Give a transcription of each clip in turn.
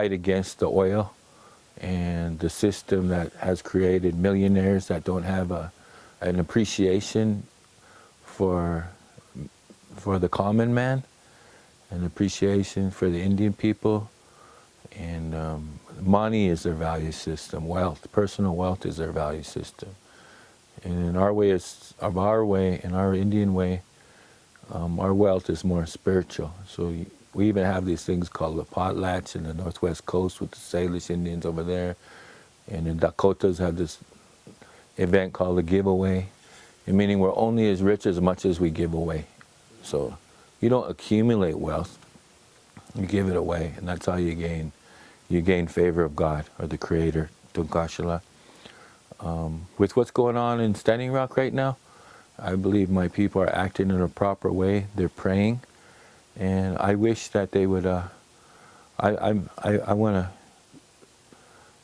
fight against the oil and the system that has created millionaires that don't have an appreciation for the common man, an appreciation for the Indian people, and money is their value system. Wealth, personal wealth, is their value system. And in our way, in our Indian way, our wealth is more spiritual. So we even have these things called the potlatch in the northwest coast with the Salish Indians over there, and the Dakotas have this event called the giveaway, meaning we're only as rich as much as we give away. So you don't accumulate wealth, you give it away, and that's how you gain favor of God or the Creator, Tunkashila. With what's going on in Standing Rock right now, I believe my people are acting in a proper way. They're praying, and I wish that they would. I want to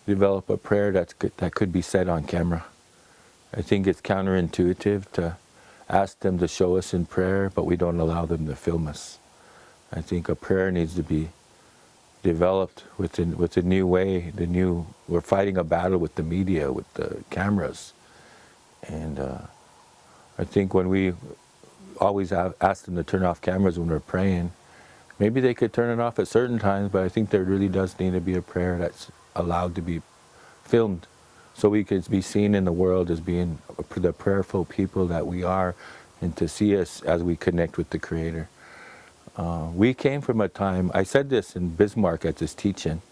develop a prayer that could be said on camera. I think it's counterintuitive to ask them to show us in prayer, but we don't allow them to film us. I think a prayer needs to be developed with the new way. We're fighting a battle with the media, with the cameras, and I think when we always ask them to turn off cameras when we're praying, maybe they could turn it off at certain times, but I think there really does need to be a prayer that's allowed to be filmed, so we could be seen in the world as being the prayerful people that we are, and to see us as we connect with the Creator. We came from a time, I said this in Bismarck at this teaching,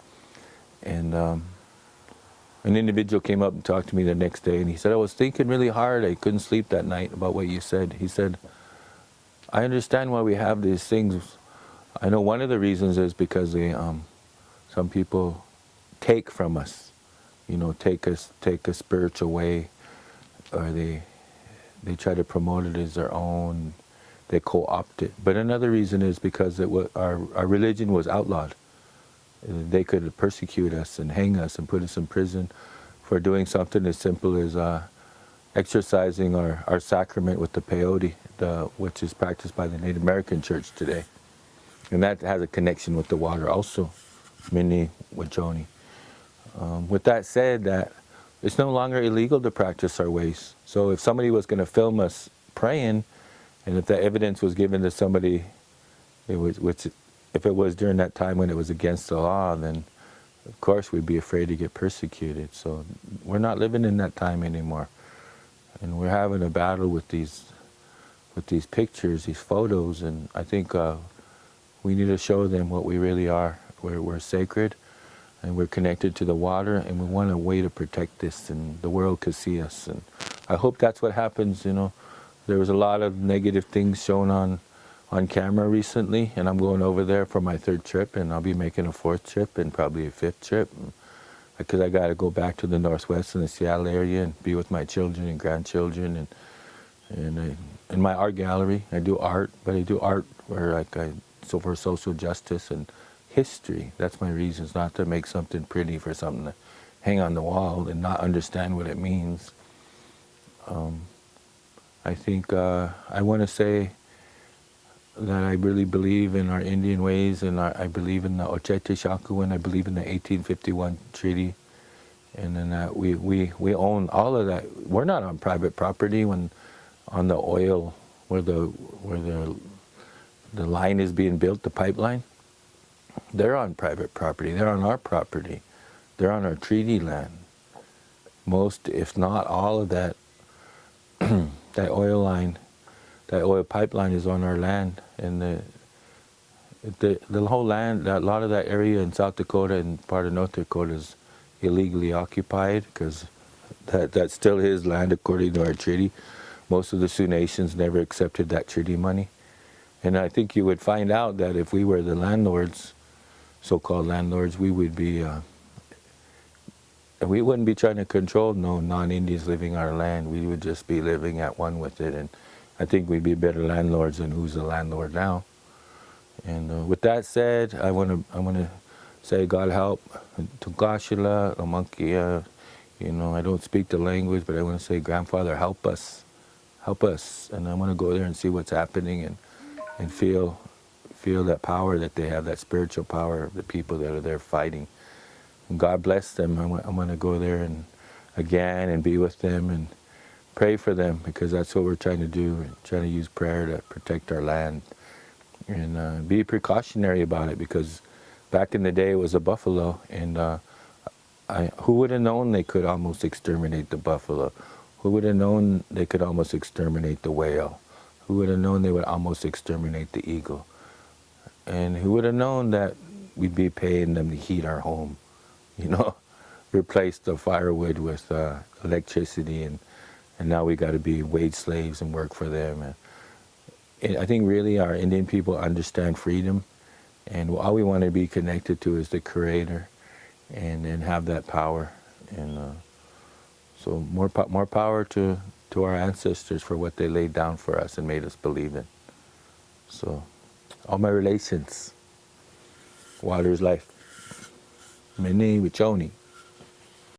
and an individual came up and talked to me the next day, and he said, I was thinking really hard, I couldn't sleep that night about what you said. He said, I understand why we have these things. I know one of the reasons is because some people take from us, take a spiritual way, or they try to promote it as their own, they co-opt it. But another reason is because our religion was outlawed. They could persecute us and hang us and put us in prison for doing something as simple as exercising our sacrament with the peyote, which is practiced by the Native American church today. And that has a connection with the water also, Mini Wajoni. With that said, that it's no longer illegal to practice our ways. So if somebody was going to film us praying, and if the evidence was given to somebody, if it was during that time when it was against the law, then of course we'd be afraid to get persecuted. So we're not living in that time anymore. And we're having a battle with these pictures, these photos, and I think we need to show them what we really are. We're sacred, and we're connected to the water, and we want a way to protect this, and the world could see us. And I hope that's what happens. There was a lot of negative things shown on camera recently, and I'm going over there for my 3rd trip, and I'll be making a 4th trip and probably a 5th trip, because I got to go back to the Northwest and the Seattle area and be with my children and grandchildren, and in my art gallery. I do art, but I do art for social justice and history. That's my reasons, not to make something pretty for something to hang on the wall and not understand what it means. I think I want to say that I really believe in our Indian ways, and I believe in the Ochete Shaku, and I believe in the 1851 treaty, and then that we own all of that. We're not on private property when on the oil where the line is being built, the pipeline. They're on private property. They're on our property. They're on our treaty land. Most, if not all of that, that oil line, that oil pipeline is on our land, and the whole land, a lot of that area in South Dakota and part of North Dakota is illegally occupied, because that still is land according to our treaty. Most of the Sioux Nations never accepted that treaty money, and I think you would find out that if we were the landlords, so-called landlords, we would be. We wouldn't be trying to control no non-Indians living our land. We would just be living at one with it, and I think we'd be better landlords than who's the landlord now. And with that said, I want to say God help Tunkashila, Lamankia. I don't speak the language, but I want to say Grandfather help us, and I want to go there and see what's happening and feel feel that power that they have, that spiritual power of the people that are there fighting. And God bless them. I'm going to go there and again and be with them and pray for them, because that's what we're trying to do. We're trying to use prayer to protect our land and be precautionary about it, because back in the day it was a buffalo, and who would have known they could almost exterminate the buffalo? Who would have known they could almost exterminate the whale? Who would have known they would almost exterminate the eagle? And who would have known that we'd be paying them to heat our home? You know, replace the firewood with electricity, and now we got to be wage slaves and work for them. And I think really our Indian people understand freedom, and all we want to be connected to is the Creator, and have that power. And so more power to our ancestors for what they laid down for us and made us believe in. So all my relations, water is life. Mene Wichoni.